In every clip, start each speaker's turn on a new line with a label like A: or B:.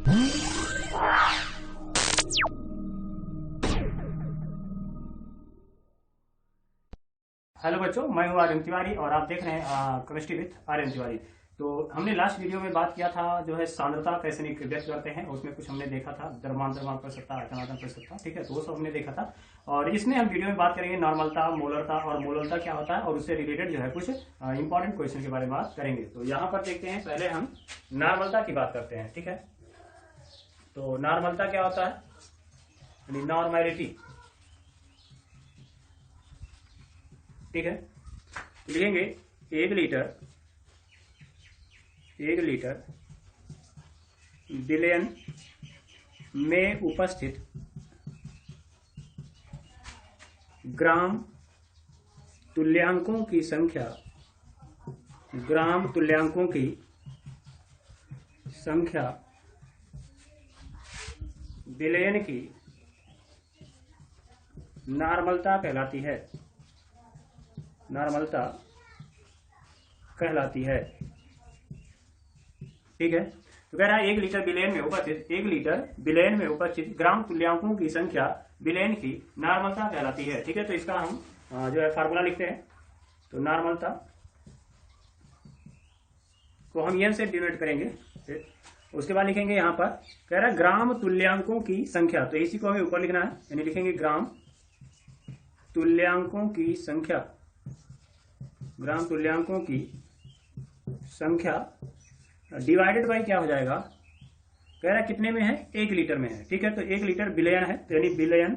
A: Hello बच्चों, मैं हूँ आर्यन तिवारी और आप देख रहे हैं केमिस्ट्री विथ आर्यन तिवारी। तो हमने लास्ट वीडियो में बात किया था जो है सांद्रता कैसे व्यक्त करते हैं, उसमें कुछ हमने देखा था द्रव्यमान प्रतिशतता, आयतन प्रतिशतता, ठीक है। तो वो सब हमने देखा था और इसमें हम वीडियो में बात करेंगे नॉर्मलता, मोलरता और मोलरता क्या होता है और उससे रिलेटेड जो है कुछ इंपॉर्टेंट क्वेश्चन के बारे में बात करेंगे। तो यहाँ पर देखते हैं, पहले हम नॉर्मलता की बात करते हैं, ठीक है। तो नॉर्मलता क्या होता है, नॉर्मैलिटी, ठीक है। लिखेंगे 1 लीटर विलयन में उपस्थित ग्राम तुल्यांकों की संख्या, विलयन की नॉर्मलता कहलाती है, ठीक है। तो कह रहा है 1 लीटर विलयन में उपस्थित ग्राम तुल्यांकों की संख्या विलयन की नॉर्मलता कहलाती है, ठीक है। तो इसका हम जो है फार्मूला लिखते हैं। तो नॉर्मलता को हम एन से डिनोट करेंगे, उसके बाद लिखेंगे यहाँ पर कह रहा है ग्राम तुल्यांकों की संख्या, तो इसी को हमें ऊपर लिखना है, यानी लिखेंगे ग्राम तुल्यांकों की संख्या डिवाइडेड बाई क्या हो जाएगा, कह रहा है कितने में है, 1 लीटर में है, ठीक है। तो 1 लीटर विलयन है, तो यानी विलयन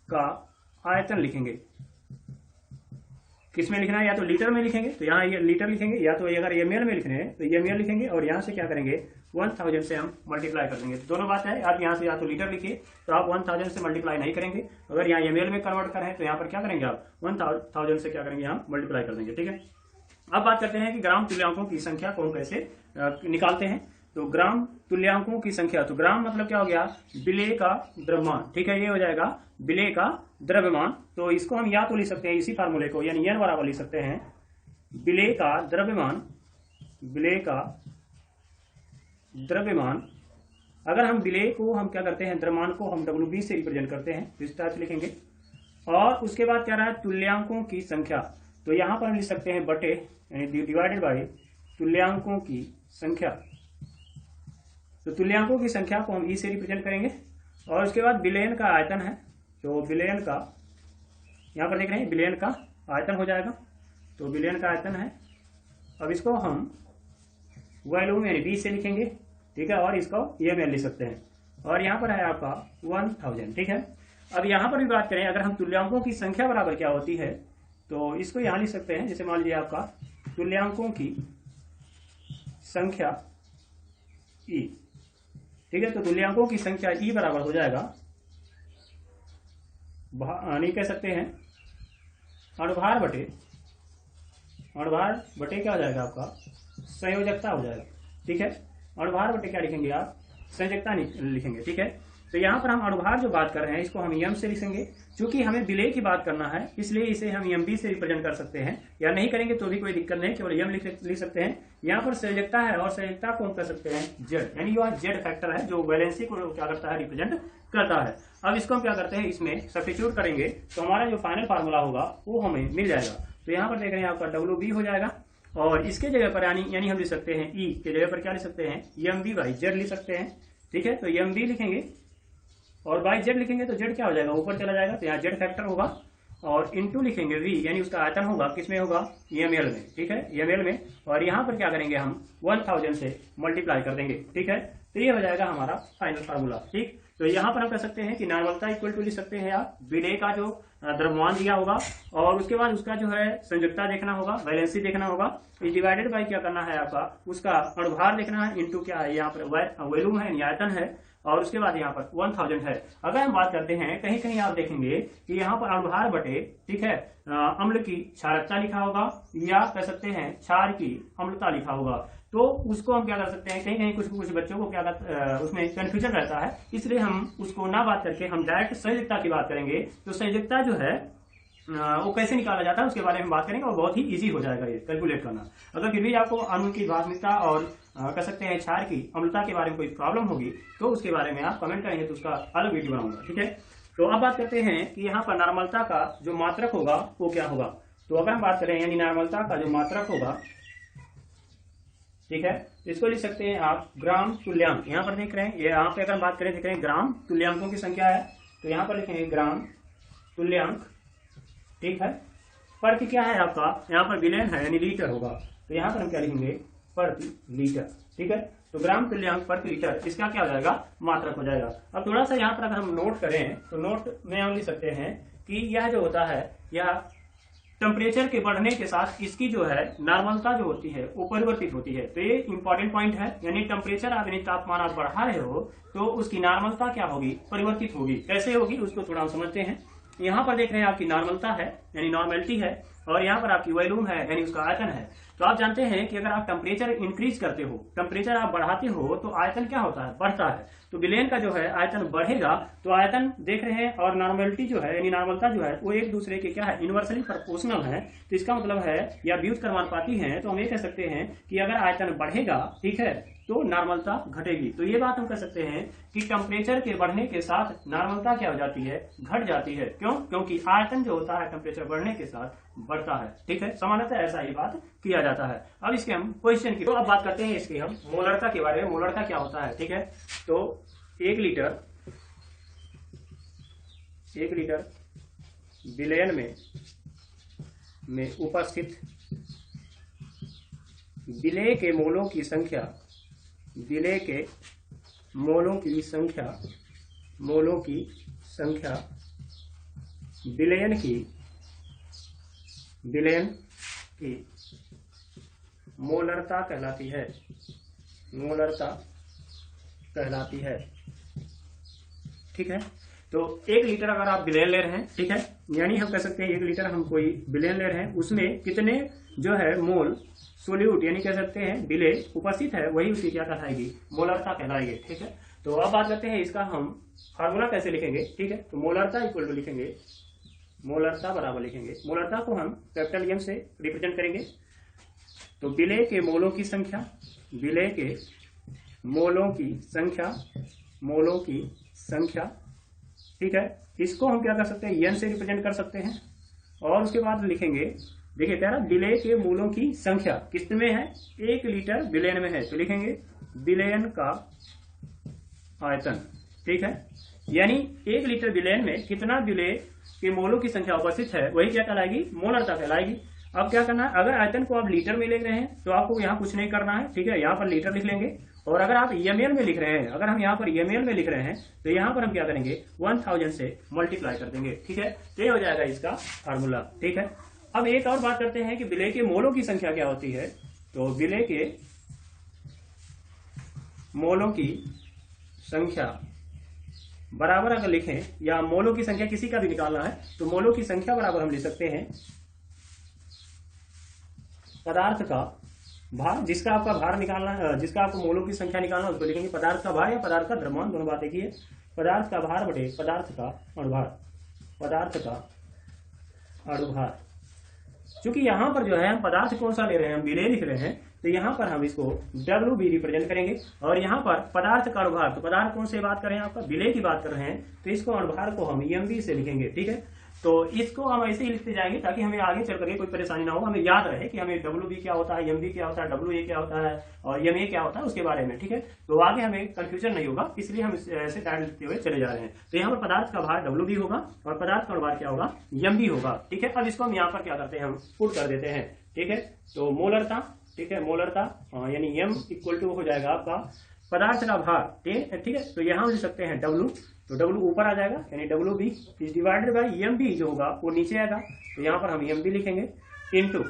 A: का आयतन लिखेंगे। किस में लिखना है, या तो लीटर में लिखेंगे तो यहाँ ये लीटर लिखेंगे, या तो अगर ml में लिखने हैं तो ml लिखेंगे और यहाँ से क्या करेंगे 1000 से हम मल्टीप्लाई कर देंगे। तो दोनों बात है, आप यहाँ से या तो लीटर लिखिए तो आप 1000 से मल्टीप्लाई नहीं करेंगे, अगर यहाँ ml में कन्वर्ट करें तो यहाँ पर क्या करेंगे आप 1000 से क्या करेंगे यहाँ मल्टीप्लाई कर देंगे, ठीक है। अब बात करते हैं कि ग्राम तुल्यांकों की संख्या को हम कैसे निकालते हैं। तो ग्राम तुल्यांकों की संख्या, तो ग्राम मतलब क्या हो गया, विलेय का द्रव्यमान, ठीक है। ये हो जाएगा विलेय का द्रव्यमान। तो इसको हम या तो लिख सकते हैं इसी फार्मूले को, यानी n बराबर लिख सकते हैं विलेय का द्रव्यमान। अगर हम विलेय को हम क्या करते हैं, द्रव्यमान को हम WB से रिप्रेजेंट करते हैं, तो इस तरह से लिखेंगे। और उसके बाद क्या रहा है, तुल्यांकों की संख्या, तो यहां पर हम लिख सकते हैं बटे, यानी डिवाइडेड बाय तुल्यांकों की संख्या। तो तुल्यांकों की संख्या को हम ई से रिप्रेजेंट करेंगे। और उसके बाद विलयन का आयतन है, तो विलयन का यहां पर देख रहे हैं विलयन का आयतन हो जाएगा, तो विलयन का आयतन है। अब इसको हम वॉल्यूम यानी बी से लिखेंगे, ठीक है। और इसको ये में लिख सकते हैं, और यहाँ पर है आपका 1000, ठीक है। अब यहाँ पर भी बात करें, अगर हम तुल्यांकों की संख्या बराबर क्या होती है, तो इसको यहाँ लिख सकते हैं, जैसे मान लीजिए आपका तुल्यांकों की संख्या ई, ठीक है। तो तुल्यांकों की संख्या ई बराबर हो जाएगा, नहीं कह सकते हैं अणुभार बटे क्या हो जाएगा आपका संयोजकता हो जाएगा, ठीक है। अणुभार बटे क्या लिखेंगे आप, संयोजकता लिखेंगे, ठीक है। तो यहाँ पर हम अणुभार जो बात कर रहे हैं इसको हम एम से लिखेंगे, क्योंकि हमें विलेय की बात करना है, इसलिए इसे हम एमबी से रिप्रेजेंट कर सकते हैं, या नहीं करेंगे तो भी कोई दिक्कत नहीं, केवल एम लिख सकते हैं। यहाँ पर संयोजकता है और संयोजकता को हम कर सकते हैं जेड, यानी यह जेड फैक्टर है जो वैलेंसी को क्या करता है, रिप्रेजेंट करता है। अब इसको हम क्या करते हैं, इसमें सब्स्टिट्यूट करेंगे तो हमारा जो फाइनल फार्मूला होगा वो हमें मिल जाएगा। तो यहाँ पर देख रहे हैं आपका WB हो जाएगा, और इसके जगह पर यानी हम लिख सकते हैं ई के जगह पर क्या लिख सकते हैं, एमबी बाई जेड लिख सकते हैं, ठीक है। तो एमबी लिखेंगे और बाई जेड लिखेंगे तो जेड क्या हो जाएगा, ऊपर चला जाएगा, तो यहाँ जेड फैक्टर होगा, और इनटू लिखेंगे वी, यानी उसका आयतन होगा किसमें होगा, ml में, ठीक है, ml में। और यहाँ पर क्या करेंगे हम 1000 से मल्टीप्लाई कर देंगे, ठीक है। तो ये हो जाएगा हमारा फाइनल फार्मूला, ठीक। तो यहाँ पर हम कह सकते हैं कि नॉर्मलता इक्वल टू लिख सकते हैं आप विलेय का जो द्रव्यमान दिया होगा, और उसके बाद उसका जो है संयोजकता देखना होगा, वैलेंसी देखना होगा, डिवाइडेड बाई क्या करना है आपका उसका अणुभार देखना है, इनटू क्या है यहाँ पर वॉल्यूम है, आयतन है, और उसके बाद यहाँ पर 1000 है। अगर हम बात करते हैं, कहीं कहीं आप देखेंगे कि यहाँ पर अणुभार बटे, ठीक है, अम्ल की क्षारकता लिखा होगा, या कह सकते हैं क्षार की अम्लता लिखा होगा। तो उसको हम क्या कर सकते हैं, कहीं कहीं कुछ बच्चों को क्या उसमें कंफ्यूजन रहता है, इसलिए हम उसको ना बात करके हम डायरेक्ट संयोजकता की बात करेंगे। तो संयोजकता जो है वो कैसे निकाला जाता है उसके बारे में बात करेंगे और बहुत ही इजी हो जाएगा ये कैलकुलेट करना। अगर फिर भी आपको अणु की भाषणिकता और कह सकते हैं क्षार की अम्लता के बारे में कोई प्रॉब्लम होगी तो उसके बारे में आप कमेंट करेंगे तो उसका अलग वीडियो बनाऊंगा, ठीक है। तो अब बात करते हैं कि यहाँ पर नॉर्मलता का जो मात्रक होगा वो क्या होगा। तो अगर हम बात करें यानी नॉर्मलता का जो मात्रक होगा, ठीक है, इसको लिख सकते हैं आप ग्राम तुल्यांक। यहाँ पर देख रहे हैं, ये यहाँ पे अगर हम बात करें देख रहे हैं ग्राम तुल्यांकों की संख्या है, तो यहाँ पर लिखेंगे ग्राम तुल्यांक, ठीक है। प्रति क्या है आपका, यहाँ पर विलेन है यानी लीटर होगा, तो यहाँ पर हम क्या लिखेंगे प्रति लीटर, ठीक है। तो ग्राम तुल्यांक प्रति लीटर इसका क्या हो जाएगा मात्रक हो जाएगा। अब थोड़ा सा यहाँ पर अगर हम नोट करें तो नोट में हम लिख सकते हैं कि यह जो होता है यह टेम्परेचर के बढ़ने के साथ इसकी जो है नॉर्मलता जो होती है वो परिवर्तित होती है। तो ये इंपॉर्टेंट पॉइंट है, यानी टेम्परेचर आप यानी तापमान आप बढ़ा रहे हो तो उसकी नॉर्मलता क्या होगी परिवर्तित होगी। कैसे होगी उसको थोड़ा हम समझते हैं। यहाँ पर देख रहे हैं आपकी नॉर्मलता है यानी नॉर्मेलिटी है, और यहाँ पर आपकी वॉल्यूम है यानी उसका आयतन है। तो आप जानते हैं कि अगर आप टेम्परेचर इंक्रीज करते हो, टेम्परेचर आप बढ़ाते हो तो आयतन क्या होता है बढ़ता है। तो विलेन का जो है आयतन बढ़ेगा तो आयतन देख रहे हैं, और नॉर्मेलिटी जो है यानी नॉर्मलता जो है वो एक दूसरे के क्या है इनवर्सली प्रोपोर्शनल है। तो इसका मतलब है या व्युत्क्रमानुपाती है, तो हम ये कह सकते हैं कि अगर आयतन बढ़ेगा, ठीक है, तो नॉर्मलता घटेगी। तो ये बात हम कह सकते हैं कि टेम्परेचर के बढ़ने के साथ नॉर्मलता क्या हो जाती है घट जाती है। क्यों? क्योंकि आयतन जो होता है टेम्परेचर बढ़ने के साथ बढ़ता है, ठीक है। सामान्यतः ऐसा ही बात किया जाता है। अब इसके हम क्वेश्चन की तो अब बात करते हैं इसकी हम मोलरता के बारे में। मोलरता क्या होता है, ठीक है। तो 1 लीटर विलयन में उपस्थित विलेय के मोलों की संख्या, विलेय के मोलों की संख्या विलयन की मोलरता कहलाती है, मोलरता कहलाती है, ठीक है। तो 1 लीटर अगर आप विलयन ले रहे हैं, ठीक है, यानी हम कह सकते हैं 1 लीटर हम कोई विलयन ले रहे हैं, उसमें कितने जो है मोल सोल्यूट यानी कह सकते हैं विलेय उपस्थित है, वही उसकी क्या कहलाएगी मोलरता कहलाएगी, ठीक है। तो अब बात करते हैं इसका हम फार्मूला कैसे लिखेंगे, ठीक है। तो मोलरता इक्वल टू लिखेंगे, मोलरता बराबर लिखेंगे, मोलरता को हम कैपिटल एम से रिप्रेजेंट करेंगे। तो विलेय के मोलों की संख्या, विलेय के मोलों की संख्या, ठीक है, इसको हम क्या कर सकते हैं एन से रिप्रेजेंट कर सकते हैं। और उसके बाद लिखेंगे, देखिए कह रहा विलेय के मोलों की संख्या किस में है 1 लीटर विलेयन में है, तो लिखेंगे विलेयन का आयतन, ठीक है। यानी 1 लीटर विलेयन में कितना विलेय के मोलों की संख्या उपस्थित है वही क्या कहलाएगी मोलरता कहलाएगी। अब क्या करना है, अगर आयतन को आप लीटर में लिख रहे हैं तो आपको यहाँ कुछ नहीं करना है, ठीक है, यहाँ पर लीटर लिख लेंगे। और अगर आप ml में लिख रहे हैं, अगर हम यहाँ पर ml में लिख रहे हैं तो यहाँ पर हम क्या करेंगे 1000 से मल्टीप्लाई कर देंगे, ठीक है। तो ये हो जाएगा इसका फार्मूला, ठीक है। अब एक और बात करते हैं कि विलेय के मोलों की संख्या क्या होती है। तो विलेय के मोलों की संख्या बराबर अगर लिखें, या मोलों की संख्या किसी का भी निकालना है तो मोलों की संख्या बराबर हम लिख सकते हैं पदार्थ का भार, जिसका आपका भार निकालना, जिसका आपको मोलों की संख्या निकालना उसको लिखेंगे पदार्थ का भार या पदार्थ का द्रव्यमान, दोनों बात एक ही है। पदार्थ का भार बटे पदार्थ का अणुभार, पदार्थ का अणुभार। क्योंकि यहाँ पर जो है हम पदार्थ कौन सा ले रहे हैं, हम विलेय लिख रहे हैं, तो यहाँ पर हम इसको डब्ल्यू बी रिप्रेजेंट करेंगे। और यहाँ पर पदार्थ का अणुभार, तो पदार्थ कौन से बात कर रहे हैं आपका विलेय की बात कर रहे हैं, तो इसको अणुभार को हम एमबी से लिखेंगे, ठीक है। तो इसको हम ऐसे ही लिखते जाएंगे ताकि हमें आगे चल करके कोई परेशानी ना हो, हमें याद रहे कि हमें डब्ल्यू बी क्या होता है, एम बी क्या होता है, डब्ल्यू ए क्या होता है और एम ए क्या होता है उसके बारे में, ठीक है। तो आगे हमें कंफ्यूजन नहीं होगा, इसलिए हम ऐसे डायरेक्ट लिखते हुए चले जा रहे हैं। तो यहाँ पर पदार्थ का भार डब्ल्यू बी होगा और पदार्थ का भार क्या होगा एम बी होगा, ठीक है। अब इसको हम यहाँ पर क्या करते हैं हम पुट कर देते हैं, ठीक है। तो मोलरता, ठीक है, मोलरता यानी एम इक्वल टू हो जाएगा आपका पदार्थ का भार, ठीक है। तो यहाँ लिख सकते हैं डब्ल्यू, तो डब्ल्यू ऊपर आ जाएगा यानी W B is divided by M B जो होगा वो नीचे आएगा, तो यहाँ पर हम एम बी लिखेंगे इनटू,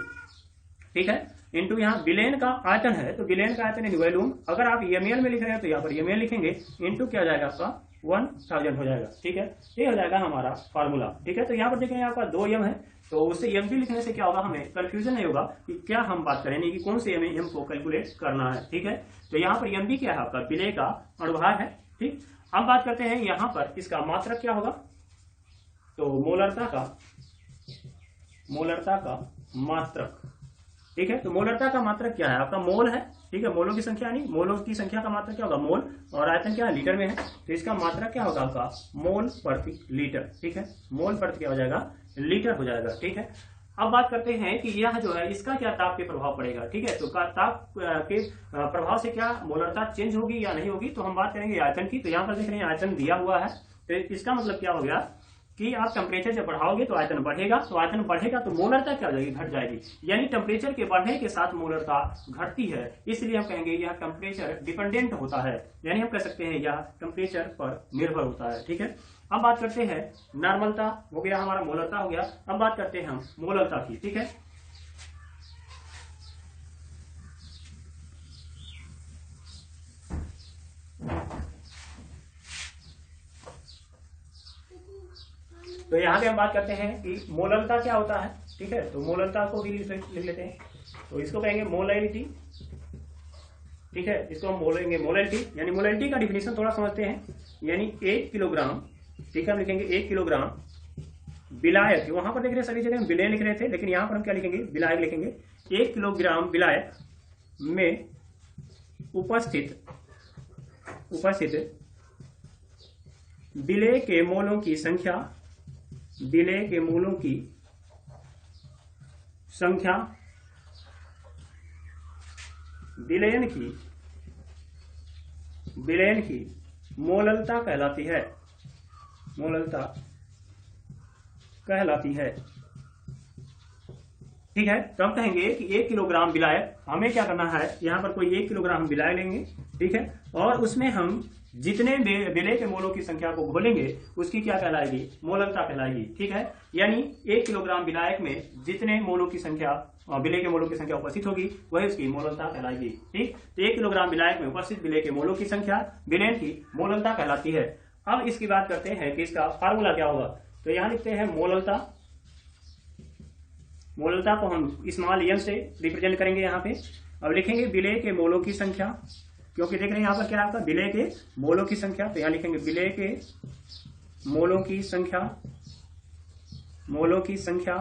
A: ठीक है, इनटू यहाँ विलेयन का आयतन है तो विलेयन का आयतन यानी वॉल्यूम, अगर आप एमएल में लिख रहे हैं तो यहाँ पर एमएल लिखेंगे, इनटू क्या हो जाएगा आपका 1000 हो जाएगा, ठीक है। ये हो जाएगा हमारा फार्मूला, ठीक है। तो यहाँ पर देखेंगे आपका 2 एम है, तो उससे एम बी लिखने से क्या होगा हमें कंफ्यूजन नहीं होगा कि क्या हम बात करें कि कौन से एम को कैलकुलेट करना है, ठीक है। तो यहाँ पर एम बी क्या है आपका विलेय का अणुभार है, ठीक। अब बात करते हैं यहाँ पर इसका मात्रक क्या होगा। तो मोलरता का मात्रक, ठीक है। तो मोलरता का मात्रक क्या है आपका मोल है, ठीक है। मोलों की संख्या यानी मोलों की संख्या का मात्रक क्या होगा मोल, और आयतन क्या है लीटर में है, तो इसका मात्रक क्या होगा आपका मोल प्रति लीटर, ठीक है। मोल प्रति क्या हो जाएगा लीटर हो जाएगा, ठीक है। अब बात करते हैं कि यह जो है इसका क्या ताप पे प्रभाव पड़ेगा, ठीक है। तो ताप के प्रभाव से क्या मोलरता चेंज होगी या नहीं होगी, तो हम बात करेंगे आयतन की। तो यहाँ पर देख रहे हैं आयतन दिया हुआ है, तो इसका मतलब क्या हो गया कि आप टेम्परेचर जब बढ़ाओगे तो आयतन बढ़ेगा, तो आयतन बढ़ेगा तो मोलरता क्या हो जाएगी घट जाएगी, यानी टेम्परेचर के बढ़ने के साथ मोलरता घटती है, इसलिए हम कहेंगे यह टेम्परेचर डिपेंडेंट होता है, यानी हम कह सकते हैं यह टेम्परेचर पर निर्भर होता है, ठीक है। अब बात करते हैं नॉर्मलता हो गया हमारा, मोलरता हो गया। अब बात करते हैं हम मोलरता की, ठीक है। तो यहाँ पे हम बात करते हैं कि मोलरता क्या होता है, ठीक है। तो मोलरता को भी लिख लेते हैं, तो इसको कहेंगे मोलैलिटी, ठीक है। इसको हम बोलेंगे मोलैलिटी, यानी मोलैलिटी का डिफिनेशन थोड़ा समझते हैं, यानी 1 किलोग्राम, ठीक है। हम लिखेंगे 1 किलोग्राम विलायक, वहां पर देख रहे हैं सभी जगह हम विलय लिख रहे थे, लेकिन यहां पर हम क्या लिखेंगे विलायक लिखेंगे। 1 किलोग्राम विलायक में उपस्थित विलय के मोलों की संख्या, विलय के मोलों की संख्या विलयन की मोललता कहलाती है, मोललता कहलाती है, ठीक है। तो हम कहेंगे कि 1 किलोग्राम विलायक, हमें क्या करना है, यहाँ पर कोई 1 किलोग्राम विलायक लेंगे, ठीक है, और उसमें हम जितने विलय के मोलों की संख्या को घोलेंगे उसकी क्या कहलाएगी मोललता कहलाएगी, ठीक है। यानी 1 किलोग्राम विलायक में जितने मोलों की संख्या, विलय के मोलों की संख्या उपस्थित होगी वही उसकी मोललता कहलाएगी, ठीक। तो 1 किलोग्राम विलायक में उपस्थित विलय के मोलों की संख्या विलयन की मोललता कहलाती है। अब इसकी बात करते हैं कि इसका फार्मूला क्या होगा, तो यहां लिखते हैं मोललता। मोललता को हम स्मॉल m से रिप्रेजेंट करेंगे यहाँ पे। अब लिखेंगे विलय के मोलों की संख्या, क्योंकि देख रहे हैं यहाँ पर क्या आपका विलय के मोलों की संख्या, तो यहाँ लिखेंगे विलय के मोलों की संख्या, मोलों की संख्या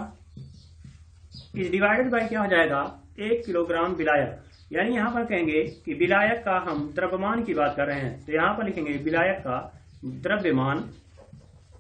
A: इज डिवाइडेड बाय क्या हो जाएगा 1 किलोग्राम विलायक, यानी यहाँ पर कहेंगे कि विलायक का हम द्रव्यमान की बात कर रहे हैं, तो यहाँ पर लिखेंगे विलायक का द्रव्यमान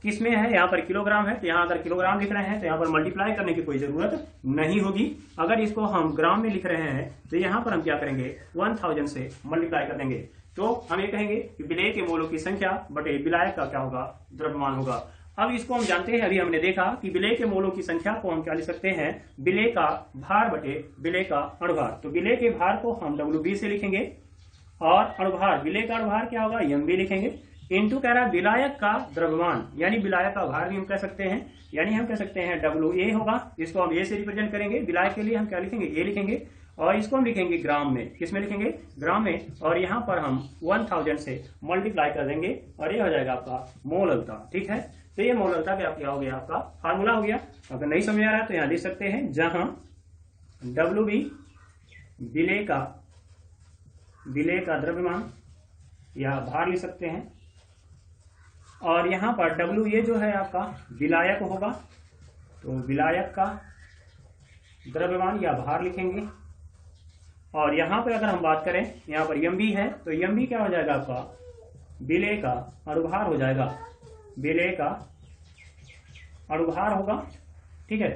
A: किसमें है, यहाँ पर किलोग्राम है, तो यहाँ अगर किलोग्राम लिख रहे हैं तो यहाँ पर मल्टीप्लाई करने की कोई जरूरत नहीं होगी। अगर इसको हम ग्राम में लिख रहे हैं तो यहाँ पर हम क्या करेंगे 1000 से मल्टीप्लाई कर देंगे, तो हम ये कहेंगे कि विलय के मोलों की संख्या बटे विलायक का क्या होगा द्रव्यमान होगा। अब इसको हम जानते हैं, अभी हमने देखा कि विलय के मोलों की संख्या को हम क्या लिख सकते हैं विलय का भार बटे विलय का अणुभार। तो विलय के भार को हम WB से लिखेंगे और अणुभार, विलय का अणुभार क्या होगा MB लिखेंगे, इंटू कह रहा विलायक का द्रव्यमान, यानी विलायक का भार भी हम कह सकते हैं, यानी हम कह सकते हैं WA होगा, इसको हम A से रिप्रेजेंट करेंगे। विलायक के लिए हम क्या लिखेंगे A लिखेंगे, और इसको हम लिखेंगे ग्राम में, किसमें लिखेंगे ग्राम में, और यहाँ पर हम 1000 से मल्टीप्लाई कर देंगे और ये हो जाएगा आपका मोललता, ठीक है। तो ये मोललता क्या हो गया आपका फार्मूला हो गया। अगर नहीं समझ आ रहा है तो यहाँ लिख सकते हैं, जहां WB विलय का द्रव्यमान या भार लिख सकते हैं, और यहाँ पर WA जो है आपका विलायक होगा, तो विलायक का द्रव्यमान या भार लिखेंगे, और यहाँ पर अगर हम बात करें यहाँ पर MB है, तो MB क्या हो जाएगा आपका विलय का अणुभार हो जाएगा, विलय का अणुभार होगा, ठीक है।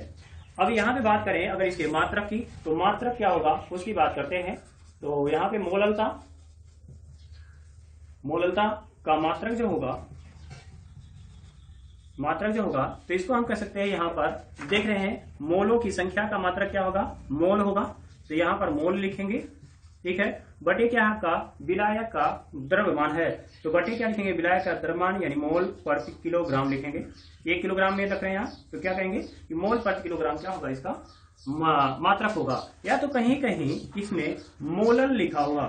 A: अब यहाँ पे बात करें अगर इसके मात्रक की, तो मात्रक क्या होगा उसकी बात करते हैं। तो यहाँ पे मोललता का मात्रक जो होगा तो इसको हम कह सकते हैं, यहाँ पर देख रहे हैं मोलों की संख्या का मात्रक क्या होगा मोल होगा, तो यहाँ पर मोल लिखेंगे, ठीक है। बटे क्या आपका विलायक का द्रव्यमान है, तो बटे क्या लिखेंगे विलायक का द्रव्यमान यानी मोल प्रति किलोग्राम लिखेंगे। 1 किलोग्राम में रख रहे हैं यहाँ, तो क्या कहेंगे कि मोल प्रति किलोग्राम क्या होगा इसका मात्रक होगा, या तो कहीं कहीं इसमें मोलल लिखा होगा,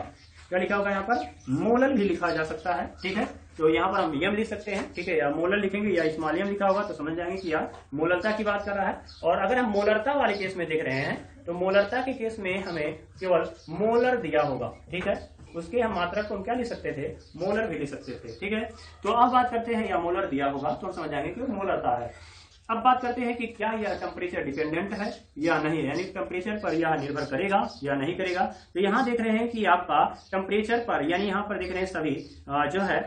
A: क्या लिखा होगा यहाँ पर मोलल भी लिखा जा सकता है, ठीक है। तो यहाँ पर हम यम लिख सकते हैं, ठीक है, या मोलल लिखेंगे या स्मॉल यम लिखा होगा तो समझ जाएंगे कि यार मोलरता की बात कर रहा है। और अगर हम मोलरता वाले केस में देख रहे हैं तो मोलरता के केस में हमें केवल मोलर दिया होगा, ठीक है, उसके हम मात्रक को हम क्या लिख सकते थे मोलर भी लिख सकते थे, ठीक है। तो अब बात करते हैं या मोलर दिया होगा तो हम समझ जाएंगे कि मोलरता है। अब बात करते हैं कि क्या यह टेम्परेचर डिपेंडेंट है या नहीं है, यानी टेम्परेचर पर यह निर्भर करेगा या नहीं करेगा। तो यहाँ देख रहे हैं कि आपका टेम्परेचर पर, यानी यहाँ पर देख रहे हैं सभी जो है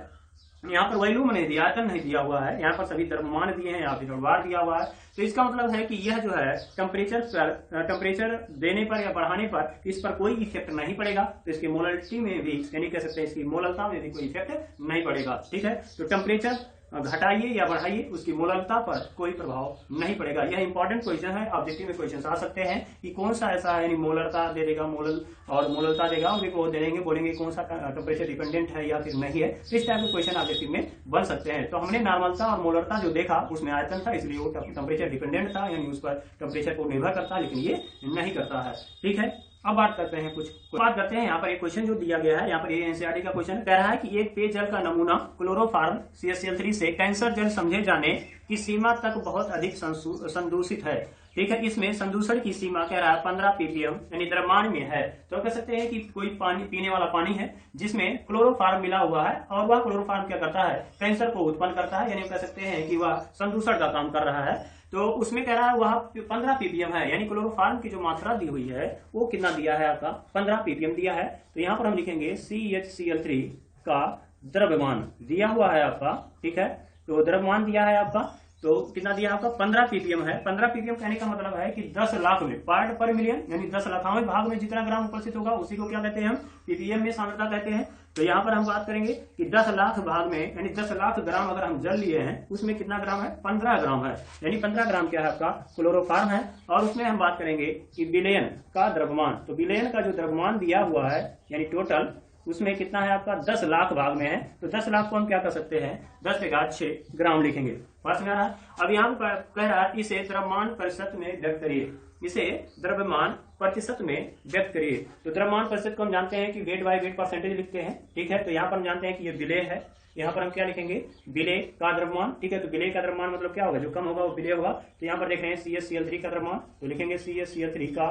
A: यहाँ पर वॉल्यूम नहीं दिया, आयतन नहीं दिया हुआ है, यहाँ पर सभी द्रव्यमान दिए हैं या फिर अनुभार दिया हुआ है। तो इसका मतलब है कि यह जो है टेम्परेचर देने पर या बढ़ाने पर इस पर कोई इफेक्ट नहीं पड़ेगा। तो इसकी मोलरिटी में भी, यानी कह सकते हैं इसकी मोलरता में भी कोई इफेक्ट नहीं पड़ेगा। ठीक है, तो टेम्परेचर घटाइए या बढ़ाइए उसकी मोलरता पर कोई प्रभाव नहीं पड़ेगा। यह इंपॉर्टेंट क्वेश्चन है, ऑब्जेक्टिव में क्वेश्चन आ सकते हैं कि कौन सा ऐसा है, यानी मोलरता दे देगा, मोलरता देगा और वो दे देंगे, बोलेंगे कौन सा टेम्परेचर डिपेंडेंट है या फिर नहीं है। इस टाइप के क्वेश्चन ऑब्जेक्टिव में बन सकते हैं। तो हमने नॉर्मलता और मोलरता जो देखा उसमें आयतन था, इसलिए वो टेम्परेचर डिपेंडेंट था, यानी उस पर टेम्परेचर को निर्भर करता है, लेकिन ये नहीं करता है। ठीक है, अब बात करते हैं बात करते हैं यहाँ पर एक क्वेश्चन जो दिया गया है, यहाँ पर एनसीईआरटी का क्वेश्चन कह रहा है कि एक पेयजल का नमूना क्लोरोफॉर्म CaCl3 से कैंसर जल समझे जाने की सीमा तक बहुत अधिक संदूषित है। ठीक है, इसमें संदूषण की सीमा कह रहा है 15 ppm, यानी द्रव्यमान में है। तो कह सकते हैं कि कोई पानी, पीने वाला पानी है जिसमें क्लोरोफॉर्म मिला हुआ है और वह क्लोरोफॉर्म क्या करता है, कैंसर को उत्पन्न करता है, यानी कह सकते हैं कि वह संदूषण का काम कर रहा है। तो उसमें कह रहा है वह 15 ppm है, यानी क्लोरोफॉर्म की जो मात्रा दी हुई है वो कितना दिया है आपका, 15 ppm दिया है। तो यहाँ पर हम लिखेंगे CHCl3 का द्रव्यमान दिया हुआ है आपका। ठीक है, तो द्रव्यमान दिया है आपका, तो कितना दिया आपका, 15 ppm है। 15 ppm कहने का मतलब है कि 10 लाख में, पार्ट पर मिलियन, यानी 10 लाखवें भाग में जितना ग्राम उपस्थित होगा उसी को क्या कहते हैं हम, ppm में सांद्रता कहते हैं। तो यहाँ पर हम बात करेंगे कि 10 लाख भाग में, यानी 10 लाख ग्राम अगर हम जल लिए हैं उसमें कितना ग्राम है, 15 ग्राम है, यानी 15 ग्राम क्या है आपका क्लोरोफॉर्म है। और उसमें हम बात करेंगे कि बिलियन का द्रव्यमान, तो बिलियन का जो द्रव्यमान दिया हुआ है यानी टोटल, उसमें कितना है आपका 10 लाख भाग में है। तो 10 लाख को हम क्या कर सकते हैं, 10⁻6 ग्राम लिखेंगे। पास में आ रहा है। अब यहाँ पर कह रहा है इसे द्रव्यमान प्रतिशत में व्यक्त करिए, इसे द्रव्यमान प्रतिशत में व्यक्त करिए। तो द्रव्यमान प्रतिशत को हम जानते हैं कि वेट बाय वेट परसेंटेज लिखते हैं। ठीक है, तो यहाँ पर हम जानते हैं कि ये विलेय है, यहाँ पर हम क्या लिखेंगे, विलेय का द्रव्यमान। ठीक है, तो विलेय का द्रव्यमान मतलब क्या होगा, जो कम होगा वो विलेय होगा। तो यहाँ पर देख रहे हैं CaCl3 का द्रव्यमान, तो लिखेंगे CaCl3 का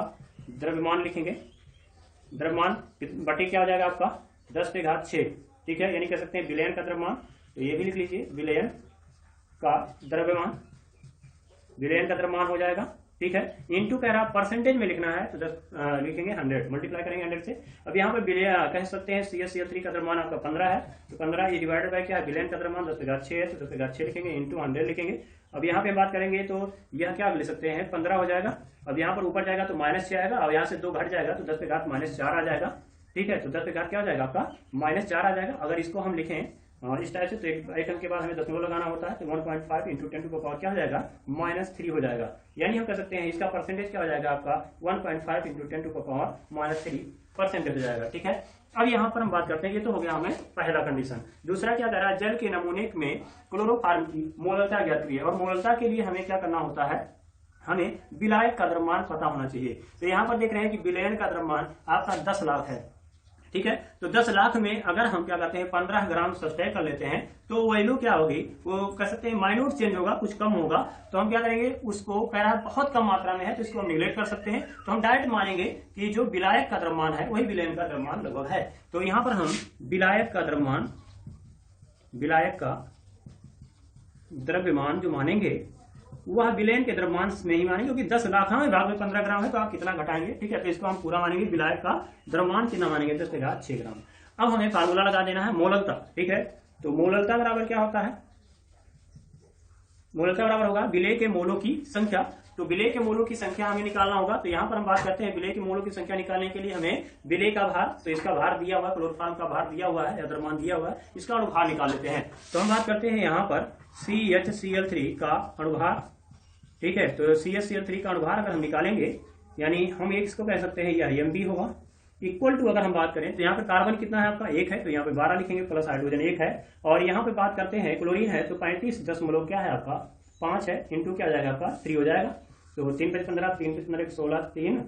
A: द्रव्यमान लिखेंगे, द्रव्यमान बटे क्या हो जाएगा आपका 10⁻6। ठीक है, यानी कह सकते हैं विलयन का द्रव्यमान, तो ये भी लिख लीजिए, विलयन का द्रव्यमान, विलयन का द्रव्यमान हो जाएगा। ठीक है, इनटू कह रहा परसेंटेज में लिखना है, तो 10 लिखेंगे 100, मल्टीप्लाई करेंगे 100 से। अब यहाँ पर कह सकते हैं CaCl3 का द्रव्यमान आपका 15 है, तो 15 ये डिवाइडेड बाय क्या है, विलयन का द्रव्यमान 10⁻6 है, तो 10⁻6 लिखेंगे इंटू 100 लिखेंगे। अब यहाँ पे बात करेंगे तो यह क्या ले सकते हैं, 15 हो जाएगा। अब यहाँ पर ऊपर जाएगा तो -6 आएगा, और यहाँ से 2 घट जाएगा तो 10⁻4 आ जाएगा। ठीक है, तो 10 क्या हो जाएगा आपका -4 आ जाएगा। अगर इसको हम लिखें इस टाइप से, तो एक अंक के बाद हमें दशमलव लगाना होता है, तो 1.5 इंटू 10 टू द पावर क्या हो जाएगा, -3 हो जाएगा। यानी हम कह सकते हैं इसका परसेंटेज क्या हो जाएगा आपका 1.5 इंटू 10 टू द पावर -3% हो जाएगा। ठीक है, अब यहाँ पर हम बात करते हैं, ये तो हो गया हमें पहला कंडीशन। दूसरा क्या कह रहा है, जल के नमूने में क्लोरोफॉर्म की मोलरता ज्ञात करिए, और मोलरता के लिए हमें क्या करना होता है, हमें विलायक का द्रव्यमान पता होना चाहिए। तो यहाँ पर देख रहे हैं कि विलयन का द्रव्यमान आपका 10 लाख है। ठीक है, तो 10 लाख में अगर हम क्या करते हैं 15 ग्राम सब्सट्रैक्ट कर लेते हैं, तो वैल्यू क्या होगी, वो कह सकते हैं माइन्यूट चेंज होगा, कुछ कम होगा। तो हम क्या करेंगे, उसको कह रहा है बहुत कम मात्रा में है, तो इसको हम निगलेक्ट कर सकते हैं। तो हम डायरेक्ट मानेंगे कि जो विलायक का द्रव्यमान है वही विलयन का द्रव्यमान लगभग है। तो यहाँ पर हम विलायक का द्रव्यमान, विलायक का द्रव्यमान जो मानेंगे वह विलयन के द्रव्यमान में ही मानेंगे, क्योंकि 10 लाख भाग में 15 ग्राम है, तो आप कितना घटाएंगे। ठीक है, तो इसको हम पूरा मानेंगे, विलायक का द्रव्यमान कितना मानेंगे 10⁻6 ग्राम। अब हमें फार्मूला लगा देना है मोलरता। ठीक है, तो मोलरता बराबर क्या होता है, मोलरता बराबर होगा विलेय के मोलों की संख्या। तो विलेय के मोलों की संख्या हमें निकालना होगा। तो यहाँ पर हम बात करते हैं विलेय के मोलों की संख्या निकालने के लिए हमें विलेय का भार, तो इसका भार दिया हुआ है, क्लोरोफॉर्म का भार दिया हुआ है या द्रव्यमान दिया हुआ है, इसका अनुभार निकाल लेते हैं। तो हम बात करते हैं यहाँ पर CHCl3 का अनुभार। ठीक है, तो CHCl3 का अनुभार अगर हम निकालेंगे, यानी हम एक इसको कह सकते हैं यह Mb होगा, इक्वल टू अगर हम बात करें तो यहाँ पे कार्बन कितना है आपका 1 है, तो यहाँ पे 12 लिखेंगे, प्लस हाइड्रोजन 1 है। और यहाँ पे बात करते हैं क्लोरीन है, तो 35 दशमलव क्या है आपका 5 है, इंटू क्या हो जाएगा आपका 3 हो जाएगा। तो 3 × 15, 3 × 15 16, 3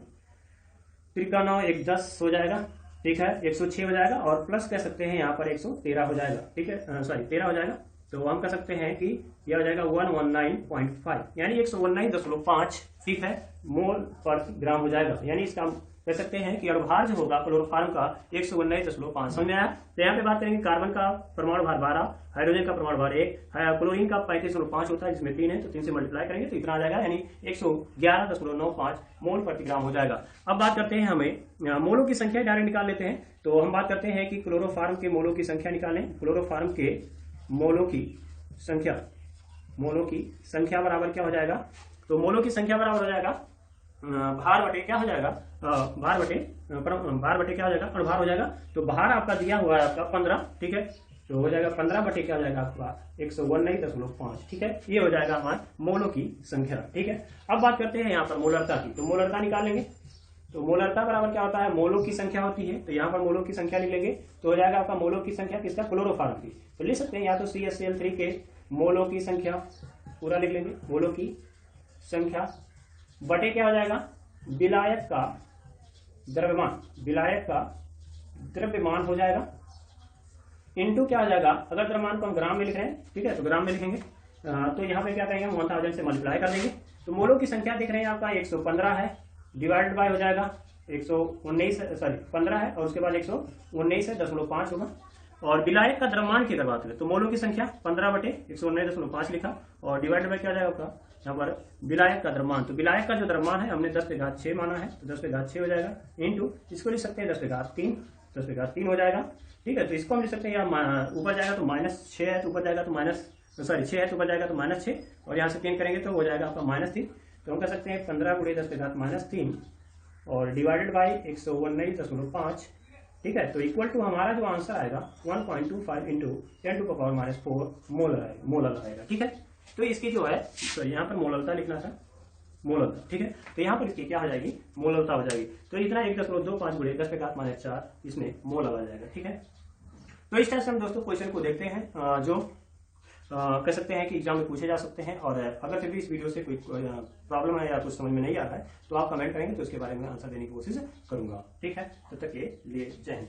A: × 9 1 10 हो जाएगा। ठीक है, 106 हो जाएगा, और प्लस कह सकते हैं यहाँ पर 113 हो जाएगा। ठीक है, सॉरी 13 हो जाएगा। तो हम कह सकते हैं कि यह हो जाएगा 119.5, यानी 119.5। ठीक है, मोल पर ग्राम हो जाएगा, यानी इसका कह सकते हैं कि अणुभार जो होगा क्लोरोफॉर्म का 119.5। समझ में आया। तो यहाँ पे बात करेंगे कार्बन का परमाणु भार 12, हाइड्रोजन का परमाणु भार 1, क्लोरीन का 35.5 होता है जिसमें 3 है, तो 3 से मल्टीप्लाई करेंगे तो इतना आ जाएगा, यानी 111.95 मोल प्रति ग्राम हो जाएगा। अब बात करते हैं हमें मोलों की संख्या डायरेक्ट निकाल लेते हैं। तो हम बात करते हैं कि क्लोरोफॉर्म के मोलों की संख्या निकालें। क्लोरोफॉर्म के मोलों की संख्या बराबर क्या हो जाएगा, तो मोलों की संख्या बराबर हो जाएगा भार बटे क्या हो जाएगा, भार बटे क्या हो जाएगा, अणुभार हो जाएगा। तो भार आपका दिया हुआ है आपका 15, ठीक है, तो हो जाएगा 15 बटे क्या हो जाएगा आपका 119.5, ठीक है। ये हो जाएगा हमारे मोलों की संख्या, ठीक है। अब बात करते हैं यहाँ पर मोलरता की। तो मोलरता निकालेंगे, तो मोलरता बराबर क्या होता है, मोलों की संख्या होती है। तो यहाँ पर मोलों की संख्या लिख लेंगे, तो हो जाएगा आपका मोलों की संख्या किसका, क्लोरोफॉर्म की। तो लिख सकते हैं या तो CaCl3 के मोलों की संख्या पूरा लिख लेंगे, मोलों की संख्या बटे क्या हो जाएगा, विलायक का द्रव्यमान हो जाएगा, इनटू क्या हो जाएगा, अगर द्रव्यमान को हम ग्राम में लिख रहे हैं, ठीक है, तो ग्राम में लिखेंगे। तो यहाँ पे क्या करेंगे, 1000 से मल्टीप्लाई कर देंगे। तो मोलों की संख्या देख रहे हैं आपका 115 है, डिवाइडेड बाय हो जाएगा 15 है, और उसके बाद 119.5 होगा। और विलायक का द्रव्यमान की अगर बात करें तो मोलों की संख्या 15 बटे 119.5 लिखा, और डिवाइडेड बाय क्या हो जाएगा आपका यहाँ पर विलायक का द्रव्यमान। तो विलायक का जो द्रव्यमान है हमने 10⁶ माना है, तो 10⁶ हो जाएगा, इंटू इसको लिख सकते हैं 10⁻3 हो जाएगा, ठीक है। तो इसको हम लिख सकते हैं, ऊपर जाएगा तो -6 है, तो ऊपर जाएगा तो -6 है, तो ऊपर जाएगा तो -6, और यहाँ से 3 करेंगे तो हो जाएगा आपका -3। तो हम कह सकते हैं 15 × 10⁻³ और डिवाइडेड बाई 119.5, ठीक है। तो इक्वल टू हमारा जो आंसर आएगा 1.25 × 10⁻⁴ मोलर आएगा, ठीक है। तो इसकी जो है, तो यहाँ पर मोलरता लिखना था, मोलरता, ठीक है। तो यहाँ पर इसकी क्या हो जाएगी, मोलरता हो जाएगी। तो इतना 1.25 × 10⁻⁴ इसमें मोलर आ जाएगा, ठीक है। तो इस तरह से हम दोस्तों क्वेश्चन को देखते हैं जो कह सकते हैं कि एग्जाम में पूछे जा सकते हैं। और अगर फिर भी इस वीडियो से कोई प्रॉब्लम है या कुछ समझ में नहीं आ रहा है तो आप कमेंट करेंगे, तो इसके बारे में आंसर देने की कोशिश करूंगा, ठीक है। तब तक के लिए जय हिंद।